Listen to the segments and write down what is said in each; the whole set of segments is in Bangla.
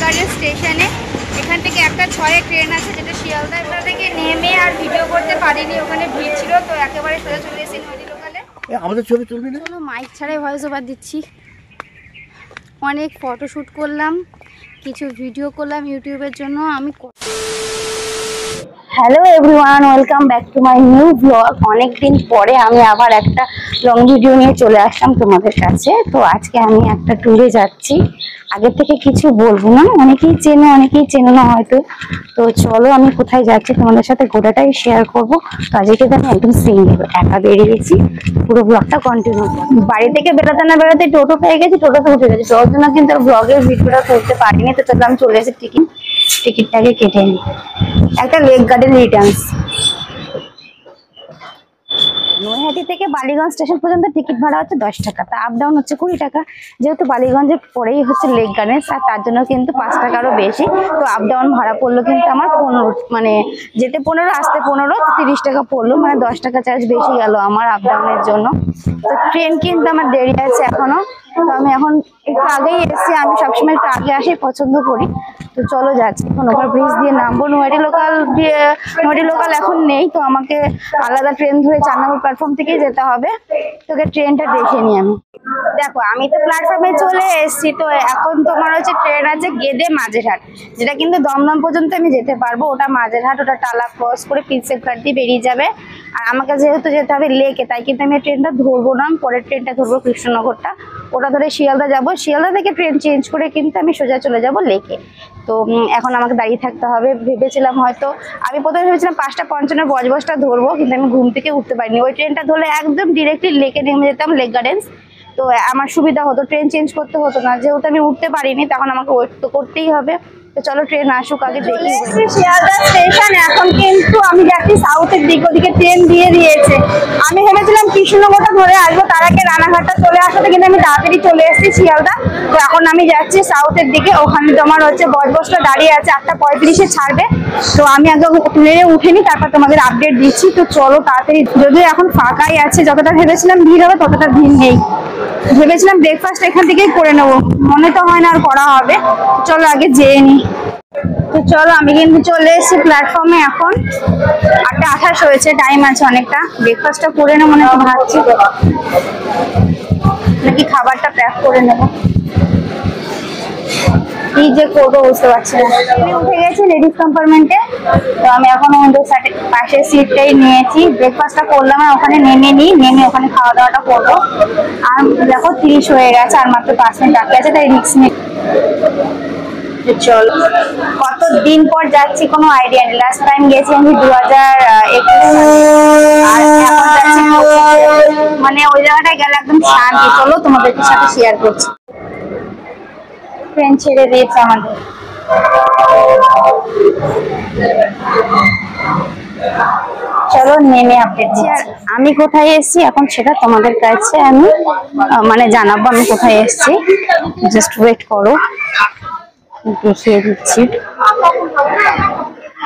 গার্ডেন স্টেশনে। এখান থেকে একটা 6-এ ট্রেন আছে যেটা শিয়ালদা। ওখান থেকে নেমে আর ভিডিও করতে পারিনি, ওখানে ভিড় ছিল, তো একেবারে সোজা চলে এসেছি নদী লোকালে। আমাদের ছবি তুলবি না? মাইক ছাড়াই ভয়েস ওভার দিচ্ছি। অনেক ফটোশ্যুট করলাম, কিছু ভিডিও করলাম ইউটিউবের জন্য। Hello everyone, welcome back to my new blog. অনেকদিন পরে আমি আবার একটা লং ভিডিও নিয়ে চলে আসলাম তোমাদের কাছে। তো আজকে আমি একটা ট্যুরে যাচ্ছি। আগের থেকে কিছু বলবো না, অনেকেই চেনো না হয়তো। তো চলো আমি কোথায় যাচ্ছি তোমাদের সাথে গোটাটাই শেয়ার করবো। তো আজকে তো আমি একদম সিঙ্গেল একা বেরিয়েছি, পুরো ব্লগটা কন্টিনিউ করবো। বাড়ি থেকে বেরোতে না বেরোতে টোটো পেয়ে গেছি, টোটোতে উঠে গেছি। তোর জন্য কিন্তু ব্লগের ভিডিওটা করতে পারিনি। তো চলো আমি চলে এসেছি, টিকিটটাকে কেটে নিই। একটা লেক গার্ডেন রিটার্নস। নৈহাটি থেকে বালিগঞ্জ স্টেশন পর্যন্ত টিকিট ভাড়া হচ্ছে 10 টাকা, তা আপ ডাউন হচ্ছে 20 টাকা। যেহেতু বালিগঞ্জের পরেই হচ্ছে লেক গার্ডেন, আর তার জন্য কিন্তু 5 টাকারও বেশি। তো আপ ডাউন ভাড়া পড়লো কিন্তু আমার 15, মানে যেতে 15 আসতে 15, 30 টাকা পড়লো, মানে 10 টাকা চার্জ বেশি গেল আমার আপ ডাউনের জন্য। তো ট্রেন কিন্তু আমার দেরি আছে এখনো। তো আমি এখন একটু আগেই এসেছি, আমি সবসময় একটু আগে আসি পছন্দ করি। তো চলো যাচ্ছি, এখন ওভার ব্রিজ দিয়ে নামবো। নৈহাটি লোকাল এখন নেই, তো আমাকে আলাদা ট্রেন ধরে 4 নম্বর প্ল্যাটফর্ম থেকেই যেতে হবে। তোকে ট্রেনটা দেখে নিই আমি। দেখো আমি তো প্ল্যাটফর্মে চলে এসেছি। তো এখন তোমার হচ্ছে ট্রেন আছে গেদে মাঝেরহাট, যেটা কিন্তু দমদম পর্যন্ত আমি যেতে পারবো। ওটা মাঝেরহাট, ওটা টালা ক্রস করে পিসের ঘাট দিয়ে বেরিয়ে যাবে। আর আমাকে যেহেতু যেতে হবে লেকে, তাই কিন্তু আমি ট্রেনটা ধরবো না, পরের ট্রেনটা ধরবো কৃষ্ণনগরটা। ওটা ধরে শিয়ালদা যাবো, শিয়ালদা থেকে ট্রেন চেঞ্জ করে কিন্তু আমি সোজা চলে যাব লেকে। তো এখন আমাকে দাঁড়িয়ে থাকতে হবে। ভেবেছিলাম হয়তো, আমি প্রথমে ভেবেছিলাম 5টা 55 বজবজটা ধরবো, কিন্তু আমি ঘুম থেকে উঠতে পারিনি। ওই ট্রেনটা ধরলে একদম ডিরেক্টলি লেকে নেমে যেতাম, লেক গার্ডেন্স। তো আমার সুবিধা হতো, ট্রেন চেঞ্জ করতে হতো না। যেহেতু আমি উঠতে পারিনি, তখন আমাকে ওয়েট তো করতেই হবে। তো চলো ট্রেন আসুক আগে দেখি। শিয়ালদা স্টেশন, এখন কিন্তু আমি যাচ্ছি সাউথের দিক, ওদিকে ট্রেন দিয়ে দিয়েছে। আমি ভেবেছিলাম কৃষ্ণনগরটা ধরে আসবো, তার আগে রানাঘাটটা চলে আসতে, কিন্তু আমি তাড়াতাড়ি চলে এসেছি শিয়ালদা। তো এখন আমি যাচ্ছি সাউথের দিকে। ওখানে তোমার হচ্ছে বজবজটা দাঁড়িয়ে আছে, 8:35-এ ছাড়বে। তো আমি আগে ট্রেনে উঠে নি, তারপর তোমাদের আপডেট দিচ্ছি। তো চলো তাড়াতাড়ি, যদিও এখন ফাঁকাই আছে, যতটা ভেবেছিলাম ভিড় হবে ততটা ভিড় নেই। ভেবেছিলাম ব্রেকফাস্ট এখান থেকেই করে নেবো, মনে তো হয় না আর করা হবে। চলো আগে যেয়ে নি। তো চলো আমি কিন্তু চলে এসেছি প্ল্যাটফর্মে। এখন 8:28 হয়েছে, টাইম আছে অনেকটা। ব্রেকফাস্টটা করে নেবো, মনে হয় ভাবছি নাকি খাবারটা প্যাক করে নেবো, কি যে করবো বুঝতে পারছি না। আমি উঠে গেছি লেডিস কম্পার্টমেন্টে। তো আমি এখন ওদের পাশের সিটটাই নিয়েছি। ব্রেকফাস্টটা করলাম, ওখানে নেমে ওখানে খাওয়া দাওয়াটা করবো। আর দেখো 30 হয়ে গেছে, আর মাত্র 5 মিনিট বাকি আছে, তাই রিস্ক নেই। চলো, কতদিন পর যাচ্ছি কোনো আইডিয়া নেই। লাস্ট টাইম গেছি আমি 2021, আর এখন যাচ্ছি, মানে ওই জায়গাটায় গেলে একদম শান্তি। চলো তোমাদের সাথে শেয়ার করছি। ট্রেন ছেড়ে দিয়েছে আমাদের। চলো নেমে আপডেট দিচ্ছি। আর আমি কোথায় এসেছি এখন সেটা তোমাদের কাছে আমি মানে জানাবো আমি কোথায় এসেছি। জাস্ট ওয়েট করো, দেখিয়ে দিচ্ছি।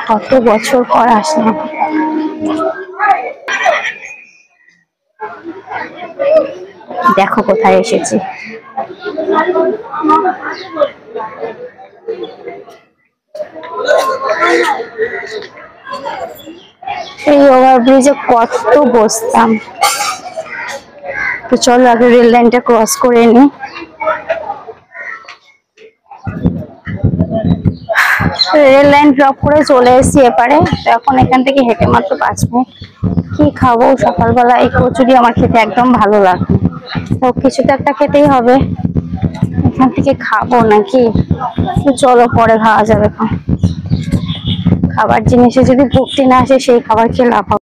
কত বছর পর আসলাম। দেখো কোথায় এসেছি। এই ওভারব্রিজে কত বসতাম। তো চলো আগে রেল লাইনটা ক্রস করে নি। রেল লাইন ড্রপ করে চলে এসেছি এপারে। তো এখন এখান থেকে হেঁটে মাত্র 5 মিনিট। কি খাবো সকালবেলা? এই কচুরি আমার খেতে একদম ভালো লাগে, তো কিছু তো একটা খেতেই হবে। এখান থেকে খাবো নাকি? তো চলো পরে খাওয়া যাবে। এখন খাবার জিনিসে যদি ভক্তি না আসে, সেই খাবার খেয়ে লাভ হবে।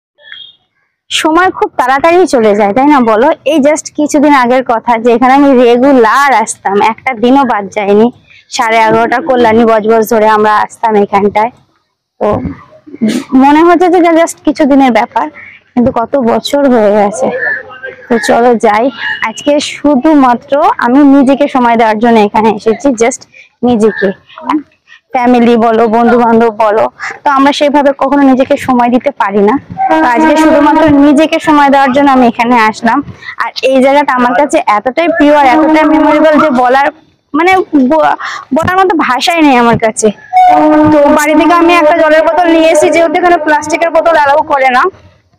সময় খুব তাড়াতাড়ি চলে যায়, তাই না বলো? এই জাস্ট কিছুদিন আগের কথা, যে এখানে আমি রেগুলার আসতাম, একটা দিনও বাদ যায়নি। 11:30 কল্যাণী বজবজ ধরে আমরা আসতাম এখানটায়। তো মনে হচ্ছে যে জাস্ট কিছুদিনের ব্যাপার, কিন্তু কত বছর হয়ে গেছে। তো চলো যাই। আজকে শুধুমাত্র আমি নিজেকে সময় দেওয়ার জন্য এখানে এসেছি, জাস্ট নিজেকে। ফ্যামিলি বলো, বন্ধু বান্ধব বলো, তো আমরা সেভাবে কখনো নিজেকে সময় দিতে পারি না। আজকে শুধুমাত্র নিজেকে সময় দেওয়ার জন্য আমি এখানে আসলাম। আর এই জায়গাটা আমার কাছে এতটাই প্রিয় আর এতটাই মেমোরেবল যে বলার মানে বলার মতো ভাষাই নেই আমার কাছে। তো বাড়ি থেকে আমি একটা জলের বোতল নিয়ে এসেছি, যেহেতু এখানে প্লাস্টিকের বোতল অ্যালাউ করে না,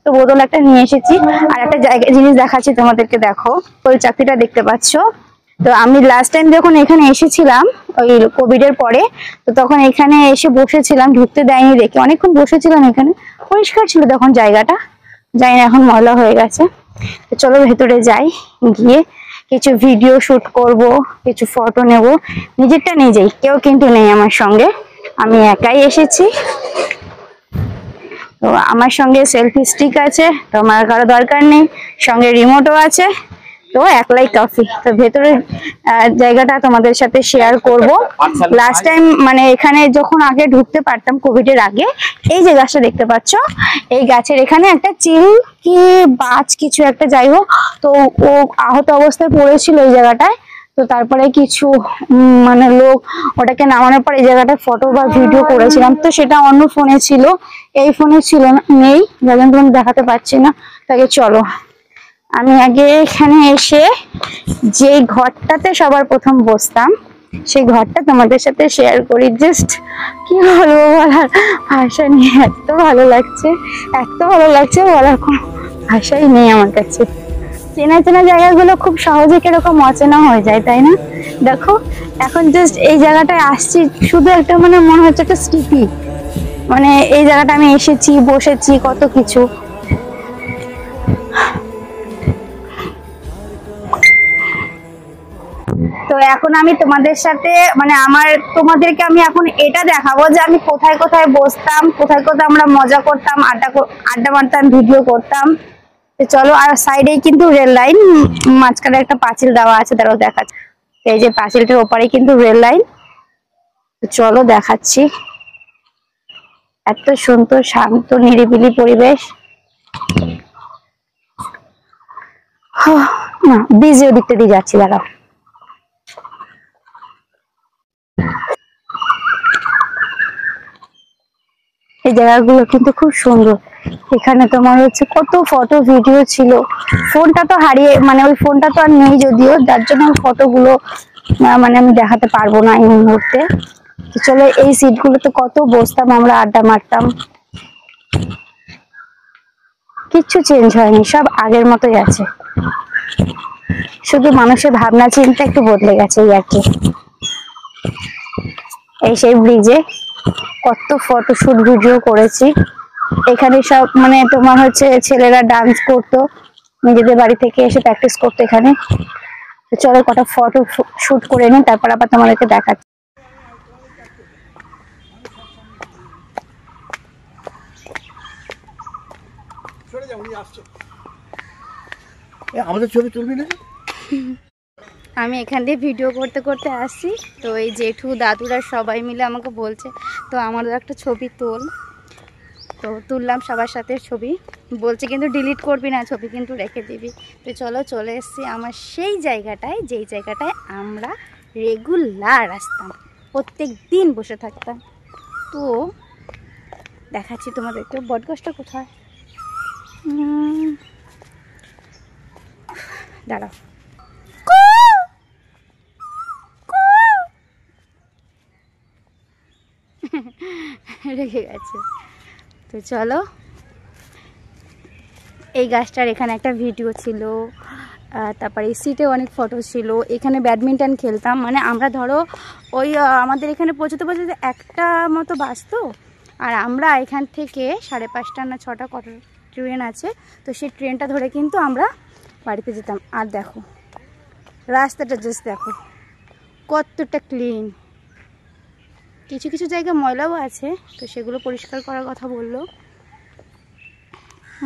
তো বোতল একটা নিয়ে এসেছি। আর একটা জিনিস দেখাচ্ছি তোমাদেরকে, দেখো ওই চাকরিটা দেখতে পাচ্ছ। তো আমি লাস্ট টাইম যখন এখানে এসেছিলাম ওই কোভিড এর পরে, তো তখন এখানে এসে বসেছিলাম, ঢুকতে দেয়নি দেখে অনেকক্ষণ বসেছিলাম এখানে। পরিষ্কার ছিল তখন জায়গাটা, জানি না এখন ময়লা হয়ে গেছে। তো চলো ভেতরে যাই, গিয়ে কিছু ভিডিও শুট করব, কিছু ফটো নেব, নিজেরটা নিজেই, কেউ কিন্তু নেই আমার সঙ্গে, আমি একাই এসেছি। তো আমার সঙ্গে সেলফি স্টিক আছে, তো আমার কারো দরকার নেই, সঙ্গে রিমোটও আছে, তো একলাই কফি। তো ভেতরের জায়গাটা তোমাদের সাথে শেয়ার করব। লাস্ট টাইম মানে এখানে যখন আগে ঢুকতে পারতাম কোভিড এর আগে, এই যে গাছটা দেখতে পাচ্ছ, এই গাছের এখানে একটা চিল কি বাজ কিছু একটা, যাই হোক, তো ও আহত অবস্থায় পড়েছিল এই জায়গাটায়। তো তারপরে কিছু মানে লোক ওটাকে নামানোর পর এই জায়গাটা ফটো বা ভিডিও করেছিলাম, তো সেটা অন্য ফোনে ছিল, এই ফোনে ছিল না, নেই, যার জন্য তোমাকে দেখাতে পারছি না। তাকে চলো আমি আগে এখানে এসে যে ঘরটাতে সবার প্রথম বসতাম সেই ঘরটা তোমাদের সাথে শেয়ার করি। জাস্ট কি বলবো, বলার ভাষা নেই, এত ভালো লাগছে, এত ভালো লাগছে, বলার কোনো ভাষাই নেই আমার কাছে। চেনা চেনা জায়গাগুলো খুব সহজে কিরকম অচেনা হয়ে যায়, তাই না? দেখো এখন জাস্ট এই জায়গাটায় আসছি, শুধু একটা মানে মনে হচ্ছে একটা স্মৃতি, মানে এই জায়গাটা আমি এসেছি, বসেছি, কত কিছু। তো এখন আমি তোমাদের সাথে মানে তোমাদেরকে আমি এখন এটা দেখাবো যে আমি কোথায় কোথায় বসতাম, কোথায় কোথায় আমরা মজা করতাম, আড্ডা মারতাম, ভিডিও করতাম। তো চলো, আর সাইডেই কিন্তু রেল লাইন, মাঝখানে একটা পাঁচিল দেওয়া আছে, তারাও দেখাচ্ছে, এই যে পাঁচিলটার ওপারে কিন্তু রেল লাইন। চলো দেখাচ্ছি, এত সুন্দর শান্ত নিরিবিলি পরিবেশ। না ব্রিজের দিকটা দিয়ে যাচ্ছি, দাঁড়াও। এই জায়গাগুলো কিন্তু খুব সুন্দর। এখানে তোমার হচ্ছে কত ফটো ভিডিও ছিল, ফোনটা তো হারিয়ে মানে ওই ফোনটা তো আর নেই যদিও, যার জন্য ফটোগুলো মানে আমি দেখাতে পারবো না এই মুহূর্তে। তো চলো, এই সিট গুলোতে কত বসতাম আমরা, আড্ডা মারতাম, কিচ্ছু চেঞ্জ হয়নি, সব আগের মতোই আছে, শুধু মানুষের ভাবনা চিন্তা একটু বদলে গেছে এই আর কি। এই সেই ব্রিজে কত ফটোশুট ভিডিও করেছি, এখানে সব মানে তোমার হচ্ছে ছেলেরা ডান্স করতো, নিজেদের বাড়ি থেকে এসে প্র্যাকটিস করতো এখানে। তো চলো কটা ফটো শুট করে নিই, তারপর আবার তোমাদেরকে দেখাচ্ছি। আমাদের ছবি তুলবি না? আমি এখান দিয়ে ভিডিও করতে করতে আসছি, তো এই জেঠু দাদুরা সবাই মিলে আমাকে বলছে তো আমারও একটা ছবি তোল, তো তুললাম সবার সাথে ছবি, বলছে কিন্তু ডিলিট করবি না, ছবি কিন্তু রেখে দিবি। তো চলো চলে এসেছি আমার সেই জায়গাটায়, যেই জায়গাটায় আমরা রেগুলার আসতাম, প্রত্যেক দিন বসে থাকতাম। তো দেখাচ্ছি তোমাদেরকে বটগাছটা কোথায়, দাঁড়াও, রেখে গেছে। তো চলো, এই গাছটার এখানে একটা ভিডিও ছিল, তারপরে এই সিটে অনেক ফটো ছিল, এখানে ব্যাডমিন্টন খেলতাম, মানে আমরা ধরো ওই আমাদের এখানে পৌঁছতে পৌঁছতে একটা মতো বাজতো, আর আমরা এখান থেকে 5:30 না 6টা কত ট্রেন আছে, তো সেই ট্রেনটা ধরে কিন্তু আমরা বাড়িতে যেতাম। আর দেখো রাস্তাটা জাস্ট দেখো কতটা ক্লিন, কিছু কিছু জায়গায় ময়লাও আছে, তো সেগুলো পরিষ্কার করার কথা বললো।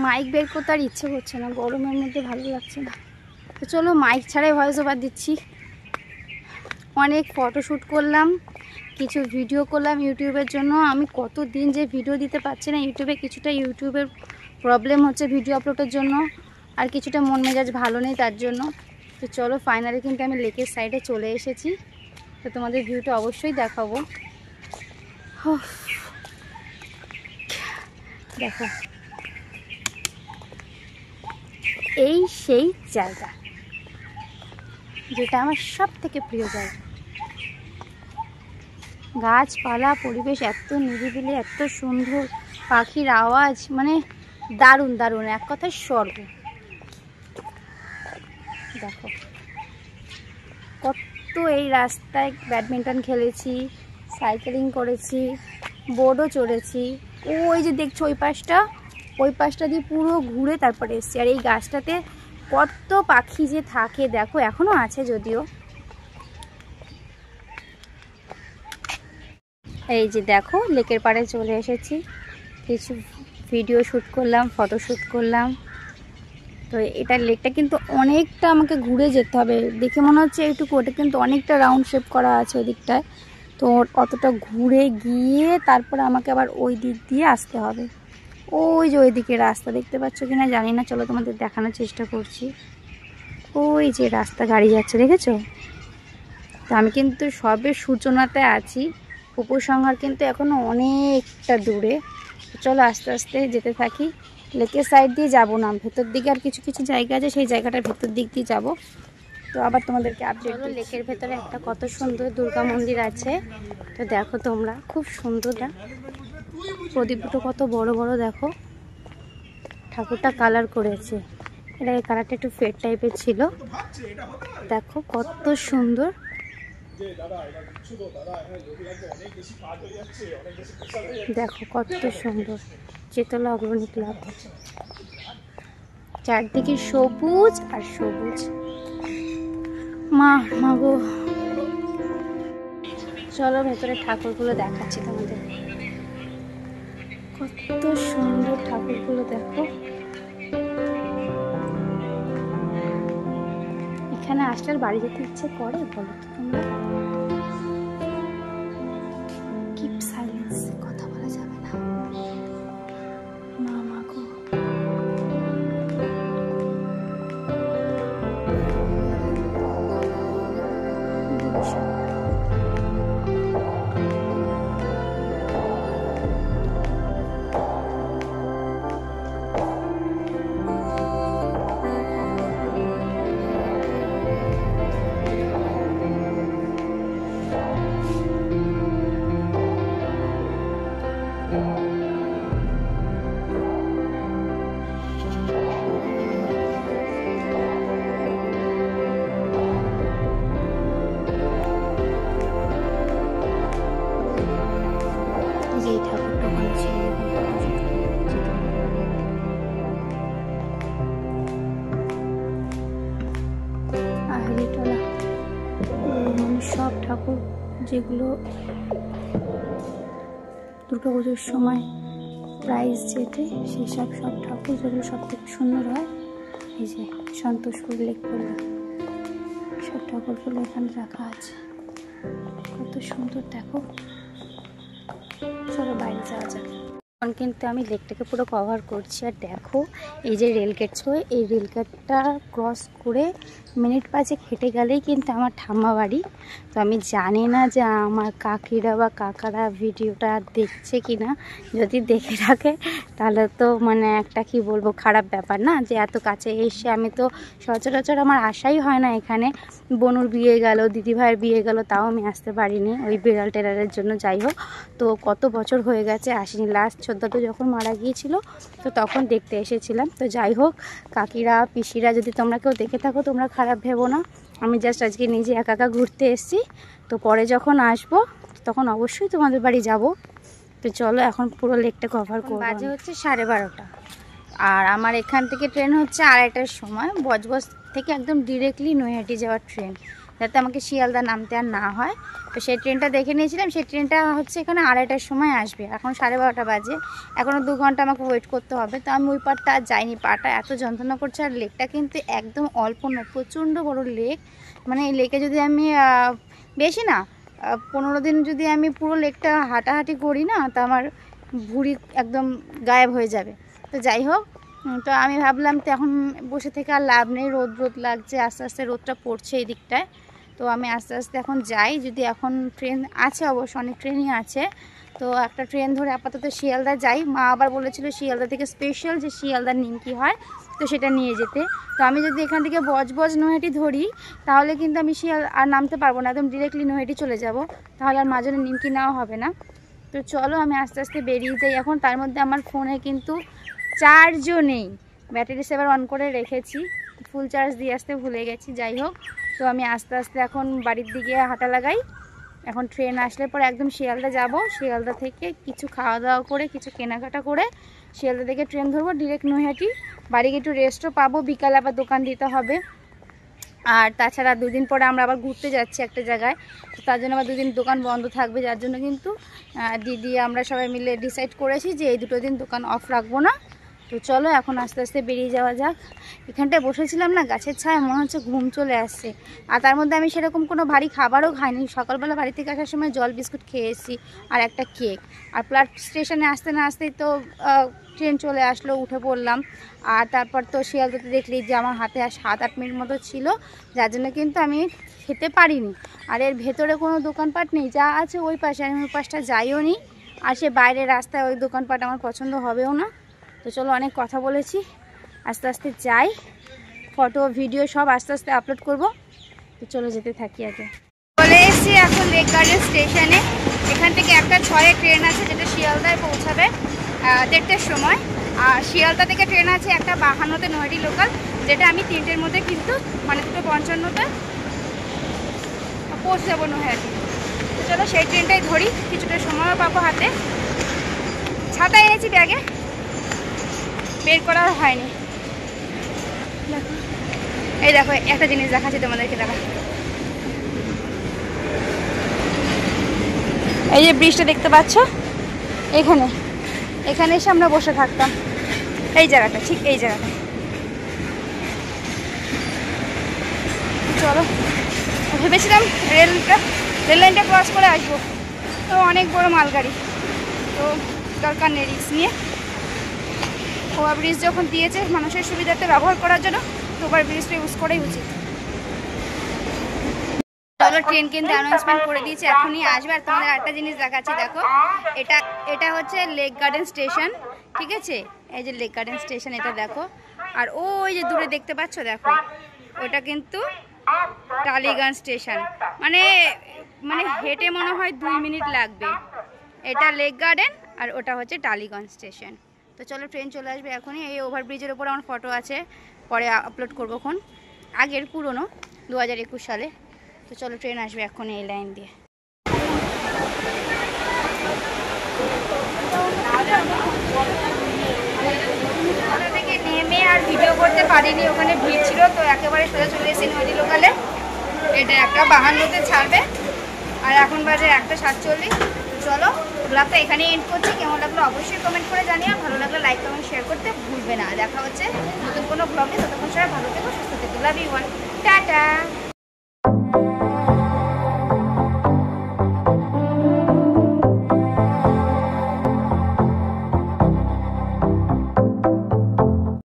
মাইক বের করতে আর ইচ্ছে হচ্ছে না, গরমের মধ্যে ভালো লাগছে না। তো চলো মাইক ছাড়াই ভয়েস ওভার দিচ্ছি। অনেক ফটোশ্যুট করলাম, কিছু ভিডিও করলাম ইউটিউবের জন্য। আমি কতদিন যে ভিডিও দিতে পারছি না ইউটিউবে, কিছুটা ইউটিউবের প্রবলেম হচ্ছে ভিডিও আপলোডের জন্য, আর কিছুটা মন মেজাজ ভালো নেই তার জন্য। তো চলো ফাইনালি কিন্তু আমি লেকের সাইডে চলে এসেছি, তো তোমাদের ভিউটা অবশ্যই দেখাবো। দেখো এই সেই জায়গা যেটা আমার সব থেকে প্রিয় জায়গা। গাছপালা পরিবেশ এত নিরিবিলি, এত সুন্দর, পাখির আওয়াজ, মানে দারুণ দারুণ, এক কথায় স্বর্গ। দেখো কত এই রাস্তায় ব্যাডমিন্টন খেলেছি, সাইকেলিং করেছি, বোর্ডও চড়েছি। ওই যে দেখছো ওই পাশটা দিয়ে পুরো ঘুরে তারপরে এসছি। আর এই গাছটাতে কত পাখি যে থাকে দেখো, এখনো আছে যদিও। এই যে দেখো লেকের পাড়ে চলে এসেছি, কিছু ভিডিও শ্যুট করলাম, ফটো শ্যুট করলাম। তো এটা লেকটা কিন্তু অনেকটা আমাকে ঘুরে যেতে হবে, দেখে মনে হচ্ছে এইটুকু, ওটা কিন্তু অনেকটা রাউন্ড শেপ করা আছে ওই দিকটায়। তো অতটা ঘুরে গিয়ে তারপরে আমাকে আবার ওই দিক দিয়ে আসতে হবে। ওই যে ওই দিকে রাস্তা দেখতে পাচ্ছ কিনা জানি না, চলো তোমাদের দেখানোর চেষ্টা করছি। ওই যে রাস্তা গাড়ি যাচ্ছে, দেখেছো? তো আমি কিন্তু সবে সূচনাতে আছি, উপসংহার কিন্তু এখনও অনেকটা দূরে। চলো আস্তে আস্তে যেতে থাকি। লেকের সাইড দিয়ে যাব না, ভেতর দিকে আর কিছু কিছু জায়গা আছে, সেই জায়গাটার ভেতর দিক দিয়ে যাব। তো আবার তোমাদেরকে আপডেট। লেকের ভেতরে একটা কত সুন্দর দুর্গা মন্দির আছে, তো দেখো তোমরা, খুব সুন্দর। প্রদীপ দুটো কত বড় বড়, দেখো ঠাকুরটা কালার করেছে, এটা এই কালারটা একটু ফেড টাইপের ছিল। দেখো কত সুন্দর। দেখো কত সুন্দর, চেতলা অগ্রণী ক্লাব, চারদিকে সবুজ আর সবুজ। মা গো, চলো ভেতরে ঠাকুরগুলো দেখাচ্ছি তোমাদের। কত সুন্দর ঠাকুরগুলো দেখো। এখানে আসলে বাড়ি যেতে ইচ্ছে করে, বলো তো তোমরা? কিপ সাইলেন্স, কথা বলা যাবে না। মা গো, এই ঠাকুরটা ওখানে ছিল। সব ঠাকুর যেগুলো দুর্গাপুজোর সময় প্রাইজ জেতে, সেই সব ঠাকুর যেগুলো সব থেকে সুন্দর হয়, এই যে সন্তোষপুর লেক পড়ে সব ঠাকুরগুলো এখানে রাখা আছে, কত সুন্দর দেখো। চলো বাইরে যাওয়া যাক। এখন কিন্তু আমি লেকটাকে পুরো কভার করছি। আর দেখো এই যে রেলগেট ছিল, এই রেলগেটটা ক্রস করে মিনিট 5 হেঁটে গেলেই কিন্তু আমার ঠাম্মা বাড়ি। তো আমি জানি না যে আমার কাকিরা বা কাকারা ভিডিওটা দেখছে কি না, যদি দেখে রাখে তাহলে তো মানে একটা কি বলবো খারাপ ব্যাপার না, যে এত কাছে এসে আমি তো সচরাচর আমার আসাই হয় না এখানে। বনুর বিয়ে গেল, দিদিভাইয়ের বিয়ে গেল, তাও আমি আসতে পারিনি ওই বিড়াল টেরালের জন্য। যাই হোক, তো কত বছর হয়ে গেছে আসিনি। লাস্ট ছোটদাদু যখন মারা গিয়েছিল তো তখন দেখতে এসেছিলাম। তো যাই হোক, কাকিরা পিসিরা যদি তোমরা কেউ দেখে থাকো তোমরা খারাপ ভেবো না, আমি জাস্ট আজকে নিজে একা একা ঘুরতে এসেছি। তো পরে যখন আসবো তখন অবশ্যই তোমাদের বাড়ি যাব। তো চলো এখন পুরো লেকটা কভার করব। বাজে হচ্ছে 12:30, আর আমার এখান থেকে ট্রেন হচ্ছে 2:30টার সময়, বজবজ থেকে একদম ডিরেক্টলি নৈহাটি যাওয়ার ট্রেন, যাতে আমাকে শিয়ালদা নামতে আর না হয়। তো সেই ট্রেনটা দেখে নিয়েছিলাম, সেই ট্রেনটা হচ্ছে এখানে 2:30টার সময় আসবে। এখন 12:30 বাজে, এখনও 2 ঘন্টা আমাকে ওয়েট করতে হবে। তো আমি ওই পারটা আর যাইনি, পাটা এত যন্ত্রণা করছে। আর লেকটা কিন্তু একদম অল্প নয়, প্রচণ্ড বড় লেক। মানে এই লেকে যদি আমি বেশি না 15 দিন যদি আমি পুরো লেকটা হাঁটাহাঁটি করি না, তা আমার ভুঁড়ি একদম গায়েব হয়ে যাবে। তো যাই হোক, তো আমি ভাবলাম তো এখন বসে থেকে আর লাভ নেই, রোদ লাগছে, আস্তে আস্তে রোদটা পড়ছে এই দিকটায়। তো আমি আস্তে আস্তে এখন যাই, যদি এখন ট্রেন আছে, অবশ্য অনেক ট্রেনই আছে। তো একটা ট্রেন ধরে আপাতত শিয়ালদা যাই। মা আবার বলেছিল শিয়ালদা থেকে স্পেশাল যে শিয়ালদার নিমকি হয়, তো সেটা নিয়ে যেতে। তো আমি যদি এখান থেকে বজবজ নৈহাটি ধরি তাহলে কিন্তু আমি শিয়াল আর নামতে পারবো না, একদম ডিরেক্টলি নৈহাটি চলে যাব, তাহলে আর মাজনে নিমকি নেওয়া হবে না। তো চলো আমি আস্তে আস্তে বেরিয়ে যাই এখন। তার মধ্যে আমার ফোনে কিন্তু চার্জও নেই, ব্যাটারি সেভার অন করে রেখেছি, ফুল চার্জ দিয়ে আসতে ভুলে গেছি। যাই হোক, তো আমি আস্তে আস্তে এখন বাড়ির দিকে হাঁটা লাগাই। এখন ট্রেন আসলে পরে একদম শিয়ালদা যাব, শিয়ালদা থেকে কিছু খাওয়া দাওয়া করে কিছু কেনাকাটা করে শিয়ালদা থেকে ট্রেন ধরবো ডিরেক্ট নৈহাটি। বাড়ি একটু রেস্টও পাবো, বিকালে আবার দোকান দিতে হবে। আর তাছাড়া 2 দিন পরে আমরা আবার ঘুরতে যাচ্ছি একটা জায়গায়, তো তার জন্য আবার 2 দিন দোকান বন্ধ থাকবে, যার জন্য কিন্তু দিদি আমরা সবাই মিলে ডিসাইড করেছি যে এই 2 দিন দোকান অফ রাখবো না। তো চলো এখন আস্তে আস্তে বেরিয়ে যাওয়া যাক। এখানটায় বসেছিলাম না গাছের ছায়া, মনে হচ্ছে ঘুম চলে আসছে। আর তার মধ্যে আমি সেরকম কোনো ভারী খাবারও খাইনি, সকালবেলা বাড়ি থেকে আসার সময় জল বিস্কুট খেয়েছি আর একটা কেক। আর প্ল্যাট স্টেশনে আসতে না আসতেই তো ট্রেন চলে আসলো, উঠে পড়লাম। আর তারপর তো শিয়ালদাতে দেখলি যে আমার হাতে আর 7-8 মিনিট মতো ছিল, যার জন্য কিন্তু আমি খেতে পারিনি। আর এর ভেতরে কোনো দোকানপাট নেই, যা আছে ওই পাশে, আমি ওই পাশটা যাইও নি। আর সে বাইরের রাস্তায় ওই দোকানপাট আমার পছন্দ হবেও না। তো চলো অনেক কথা বলেছি, আস্তে আস্তে যাই, ফটো ভিডিও সব আস্তে আস্তে আপলোড করব। তো চলো যেতে থাকি। আগে চলে এসেছি এখন লেক গার্ডেন স্টেশনে। এখান থেকে একটা 6-এ ট্রেন আছে যেটা শিয়ালদায় পৌঁছাবে 1:30টার সময়। আর শিয়ালদা থেকে ট্রেন আছে একটা 52-তে নৈহাটি লোকাল, যেটা আমি 3টের মধ্যে কিন্তু মানে 2:55-তে পৌঁছে যাবো নৈহাটি। তো চলো সেই ট্রেনটাই ধরি, কিছুটা সময়ও পাবো হাতে। ছাতা এনেছি ব্যাগে, বের করা হয়নি। দেখো এই দেখো একটা জিনিস দেখাচ্ছি তোমাদেরকে, দেখা এই যে ব্রিজটা দেখতে পাচ্ছ, এখানে এখানে এসে আমরা বসে থাকতাম, এই জায়গাটা, ঠিক এই জায়গাটা। চলো, ভেবেছিলাম রেল লাইনটা ক্রস করে আসবো, তো অনেক বড় মালগাড়ি, তো দরকার নেই রিস্ক নিয়ে। ওভার ব্রিজ যখন দিয়েছে মানুষের সুবিধাতে ব্যবহার করার জন্য, তো ওভার ব্রিজটা ইউজ করাই উচিত। চলো ট্রেন কিন্তু অ্যানাউন্সমেন্ট করে দিয়েছে, এখনই আসবে। আর তোমাদের একটা জিনিস দেখাচ্ছি, দেখো এটা হচ্ছে লেক গার্ডেন স্টেশন, ঠিক আছে? এই যে লেক গার্ডেন স্টেশন, এটা দেখো। আর ওই যে দূরে দেখতে পাচ্ছ, দেখো ওটা কিন্তু টালিগঞ্জ স্টেশন। মানে হেঁটে মনে হয় 2 মিনিট লাগবে। এটা লেক গার্ডেন আর ওটা হচ্ছে টালিগঞ্জ স্টেশন। তো চলো ট্রেন চলে আসবে এখনই। এই ওভারব্রিজের ওপর আমার ফটো আছে, পরে আপলোড করবো খন, আগের পুরনো 2021 সালে। তো চলো ট্রেন আসবে এখনই এই লাইন দিয়ে। থেকে নেমে আর ভিডিও করতে পারিনি, ওখানে ভিড় ছিল, তো একেবারে সোজা চলে এসেছি নৈহাটি লোকালে। এটা একটা 52-তে ছাড়বে, আর এখন বাজে 1:47। চলো ব্লগটা এখানেই এন্ড করছি। কেমন লাগলো অবশ্যই কমেন্ট করে জানিও, ভালো লাগলে লাইক কমেন্ট শেয়ার করতে ভুলবে না। দেখা হচ্ছে নতুন কোনো ব্লগে, ততক্ষণ সবাই ভালো থেকো, সুস্থ থেকো। Love you one, tata.